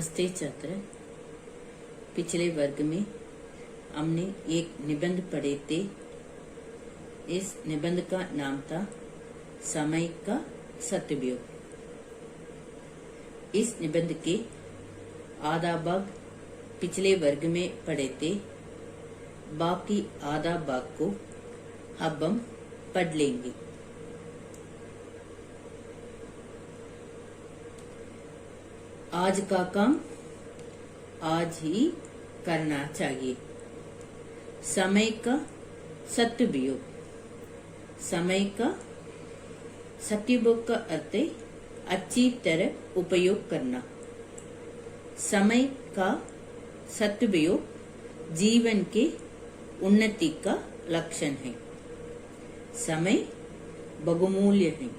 नमस्ते छात्र। पिछले वर्ग में हमने एक निबंध पढ़े थे। इस निबंध का नाम था समय का सदुपयोग। इस निबंध के आधा भाग पिछले वर्ग में पढ़े थे। बाकी आधा भाग को अब हम पढ़ लेंगे। आज का काम आज ही करना चाहिए। समय का सदुपयोग। समय का सदुपयोग का अर्थ है अच्छी तरह उपयोग करना। समय का सदुपयोग जीवन के उन्नति का लक्षण है। समय बहुमूल्य है।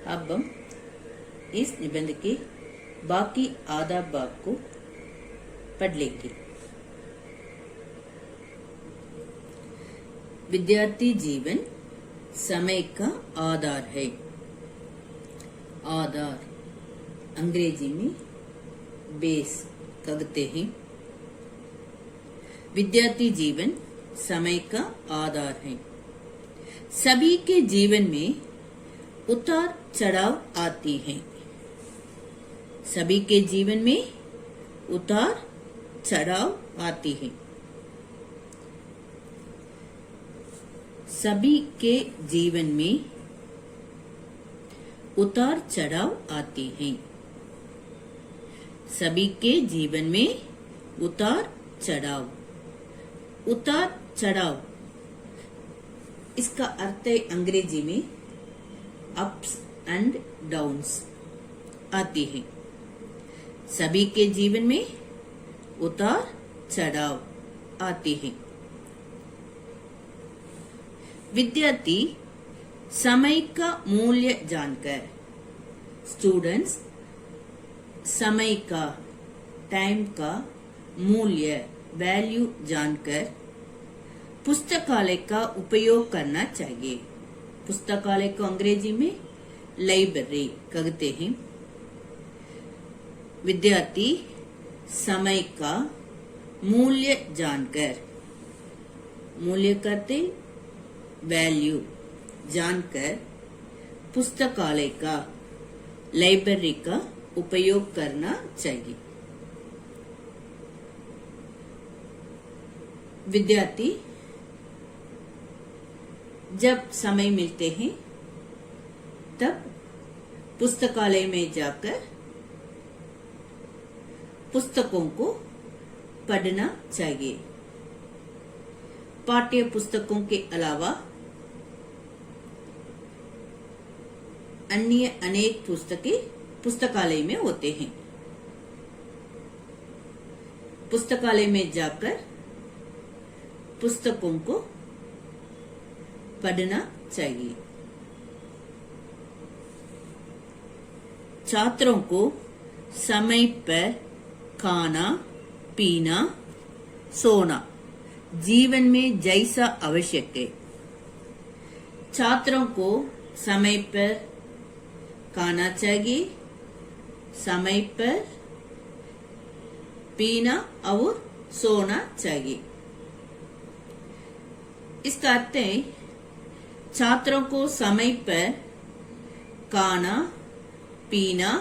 अब हम इस निबंध के बाकी आधा भाग को पढ़ लेंगे। विद्यार्थी जीवन समय का आधार है। आधार अंग्रेजी में बेस कहते हैं। विद्यार्थी जीवन समय का आधार है। सभी के जीवन में उतार चढ़ाव आती हैं। सभी के जीवन में उतार चढ़ाव आती है। सभी के जीवन में उतार चढ़ाव आती हैं। सभी के जीवन में उतार चढ़ाव। उतार चढ़ाव इसका अर्थ है अंग्रेजी में अप्स एंड डाउन्स आती है। सभी के जीवन में उतार चढ़ाव आती है। विद्यार्थी समय का मूल्य जानकर, स्टूडेंट्स समय का टाइम का मूल्य वैल्यू जानकर पुस्तकालय का उपयोग करना चाहिए। पुस्तकालय को अंग्रेजी में लाइब्रेरी कहते हैं। विद्यार्थी समय का मूल्य जानकर, मूल्य करते वैल्यू जानकर पुस्तकालय का लाइब्रेरी का उपयोग करना चाहिए। विद्यार्थी जब समय मिलते हैं तब पुस्तकालय में जाकर पुस्तकों को पढ़ना चाहिए। पाठ्य पुस्तकों के अलावा अन्य अनेक पुस्तकें पुस्तकालय में होते हैं। पुस्तकालय में जाकर पुस्तकों को पढ़ना चाहिए। छात्रों को समय पर खाना, पीना, सोना जीवन में जैसा आवश्यक है। छात्रों को समय पर खाना चाहिए, समय पर पीना और सोना चाहिए। इसका अर्थ है छात्रों को समय पर खाना, पीना,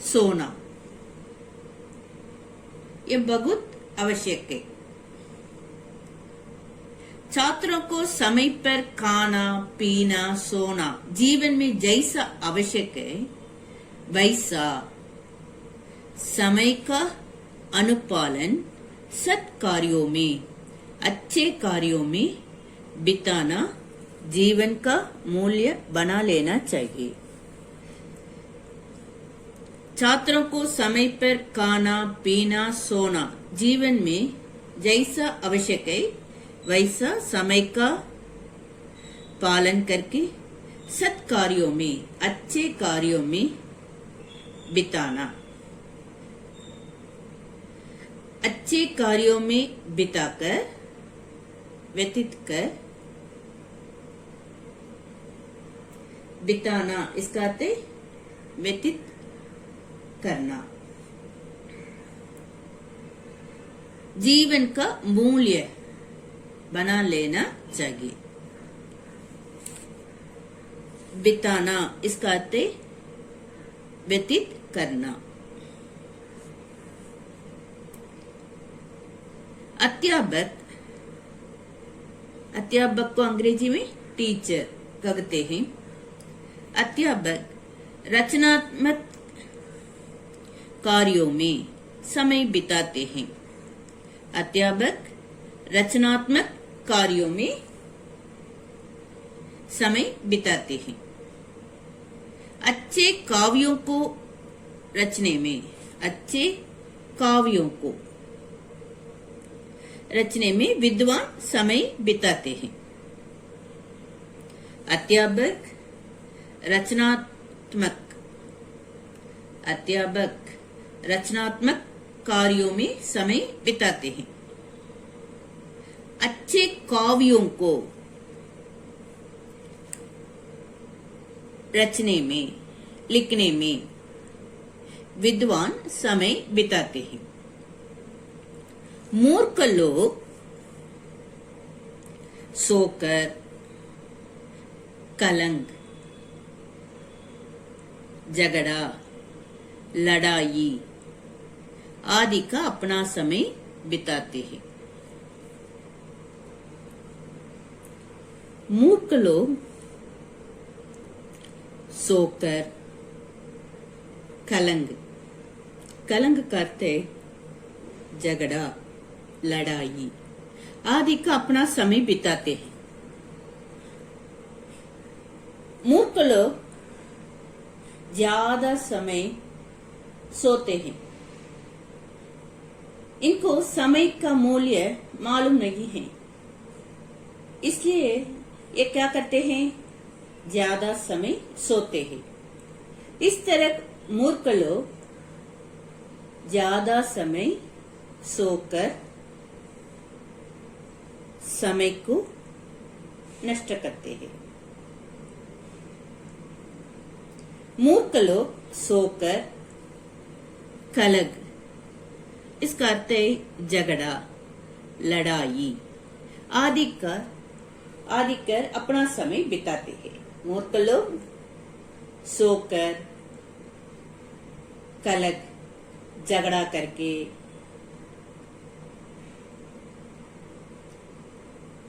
सोना ये बहुत आवश्यक है। छात्रों को समय पर खाना, पीना, सोना जीवन में जैसा आवश्यक है वैसा समय का अनुपालन सत्कार्यों में, अच्छे कार्यों में बिताना जीवन का मूल्य बना लेना चाहिए। छात्रों को समय पर खाना, पीना, सोना जीवन में जैसा आवश्यक है वैसा समय का पालन करके सत्कार्यों में, अच्छे कार्यों में बिताना। अच्छे कार्यों में बिताकर, व्यतीत कर बिताना, इसका अर्थ व्यतीत करना। जीवन का मूल्य बना लेना चाहिए। बिताना, इसका अर्थ है व्यतीत करना। अध्यापक, अध्यापक को अंग्रेजी में टीचर कहते हैं। अध्यापक रचनात्मक कार्यों में समय बिताते हैं। अध्यापक रचनात्मक कार्यों में समय बिताते हैं। अच्छे काव्यों को रचने में, अच्छे काव्यों को रचने में विद्वान समय बिताते हैं। अध्यापक रचनात्मक, अध्यापक रचनात्मक कार्यों में समय बिताते हैं। अच्छे काव्यों को रचने में, लिखने में विद्वान समय बिताते हैं। मूर्ख लोग सोकर, कलंक, झगड़ा, लड़ाई आदि का अपना समय बिताते हैं। मूर्ख लोग सोकर, कलंक, कलंक करते झगड़ा, लड़ाई आदि का अपना समय बिताते हैं। मूर्ख लोग ज्यादा समय सोते हैं। इनको समय का मूल्य मालूम नहीं है, इसलिए ये क्या करते हैं, ज्यादा समय सोते हैं। इस तरह मूर्ख लोग ज्यादा समय सोकर समय को नष्ट करते हैं। मूर्ख लोग सोकर, कलंक, इसका अर्थ है झगड़ा, लड़ाई आदि कर अपना समय बिताते हैं। मूर्ख लोग सोकर, कलंक, झगड़ा करके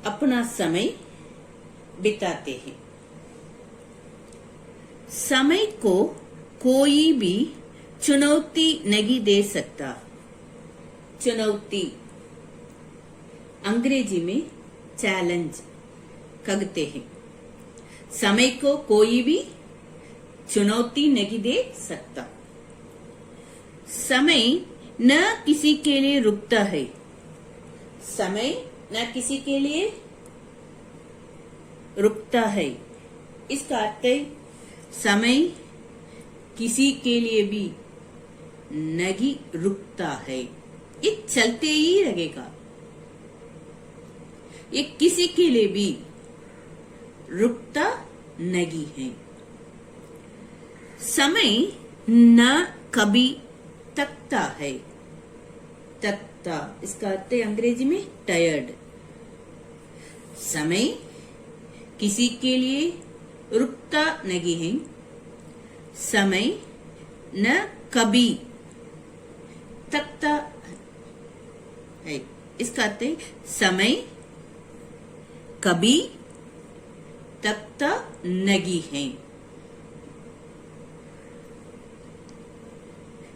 अपना समय बिताते हैं। समय को कोई भी चुनौती नहीं दे सकता। चुनौती अंग्रेजी में चैलेंज कहते हैं। समय को कोई भी चुनौती नहीं दे सकता। समय न किसी के लिए रुकता है। समय न किसी के लिए रुकता है। इसका अर्थ है समय किसी के लिए भी नहीं रुकता है, ये चलते ही रहेगा। ये किसी के लिए भी रुकता नहीं है। समय न कभी थकता है। थकता, इसका अर्थ है अंग्रेजी में टायर्ड। समय किसी के लिए रुकता नहीं है। समय न कभी थकता है। इसका अर्थ है समय कभी थकता नहीं है।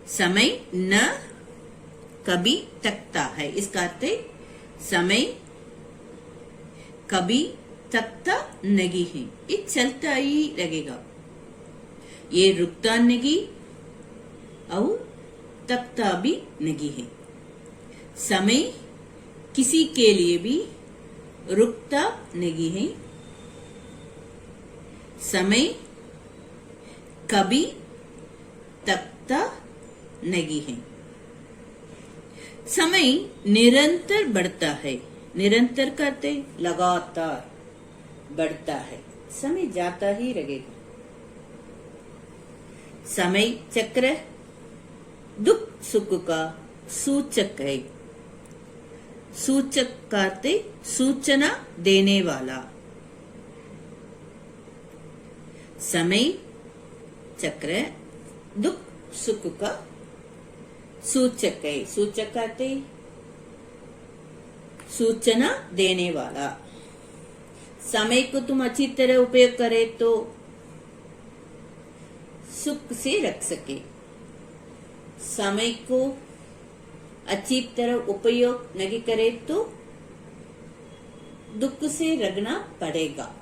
समय न कभी थकता है। इसका अर्थ है समय कभी थकता नहीं है, ये चलता ही रहेगा। ये रुकता नहीं और थकता भी नहीं है। समय किसी के लिए भी रुकता नहीं है। समय कभी थकता नहीं है। समय निरंतर बढ़ता है। निरंतर करते लगातार बढ़ता है। समय जाता ही रहेगा। समय चक्र दुख सुख का सूचक है। सूचक करते सूचना देने वाला। समय चक्र दुख सुख का सूचक है। सूचक करते सूचना देने वाला। समय को तुम अच्छी तरह उपयोग करे तो सुख से रख सके। समय को अच्छी तरह उपयोग नहीं करे तो दुख से रखना पड़ेगा।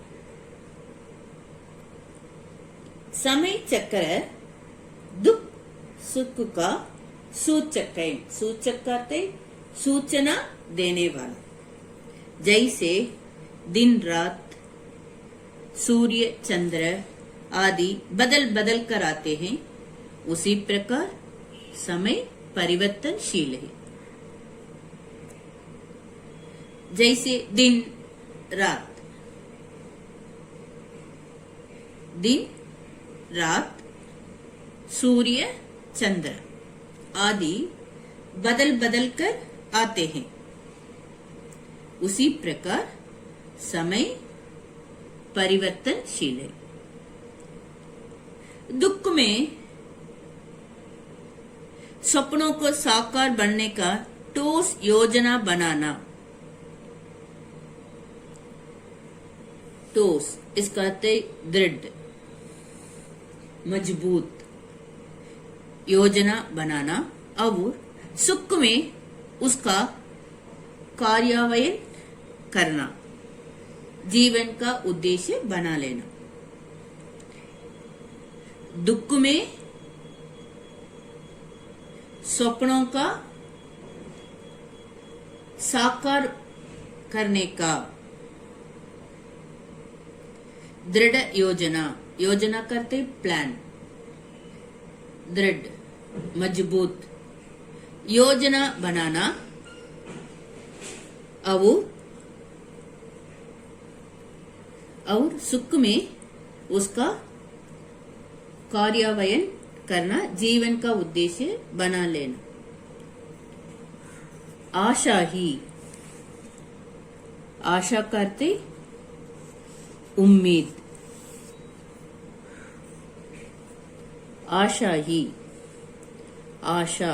समय चक्र दुख सुख का सूचक है। सूचक करते सूचना देने वाला। जैसे दिन रात सूर्य चंद्र आदि बदल बदल कर आते हैं, उसी प्रकार समय परिवर्तनशील है। जैसे दिन रात, दिन रात सूर्य चंद्र आदि बदल बदल कर आते हैं, उसी प्रकार समय परिवर्तनशील है। दुख में सपनों को साकार बनने का ठोस योजना बनाना। ठोस इसका अर्थ है दृढ़ मजबूत योजना बनाना। और सुख में उसका कार्यान्वयन करना, जीवन का उद्देश्य बना लेना। दुख में स्वप्नों का साकार करने का दृढ़ योजना। योजना करते प्लान, दृढ़ मजबूत योजना बनाना। और सुख में उसका कार्यान्वयन करना, जीवन का उद्देश्य बना लेना। आशा ही, आशा करते उम्मीद। आशा ही, आशा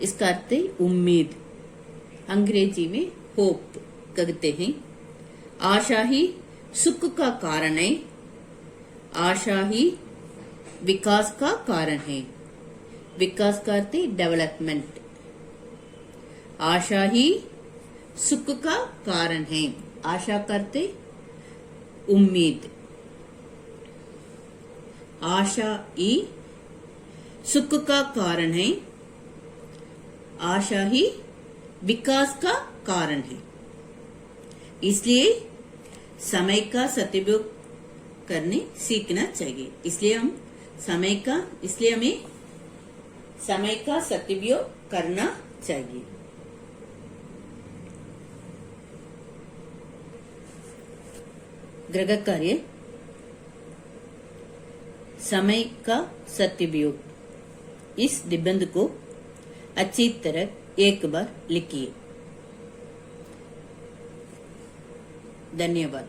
इसका अर्थ है उम्मीद। अंग्रेजी में होप कहते हैं। आशा ही सुख का कारण है। आशा ही विकास का कारण है। विकास का अर्थ है डेवलपमेंट। आशा ही सुख का कारण है। आशा करते उम्मीद। आशा ही सुख का कारण है। आशा ही विकास का कारण है। इसलिए समय का सदुपयोग करने सीखना चाहिए। इसलिए हमें समय का सदुपयोग करना चाहिए। गृह कार्य समय का सदुपयोग। इस निबंध को अच्छी तरह एक बार लिखिए। धन्यवाद।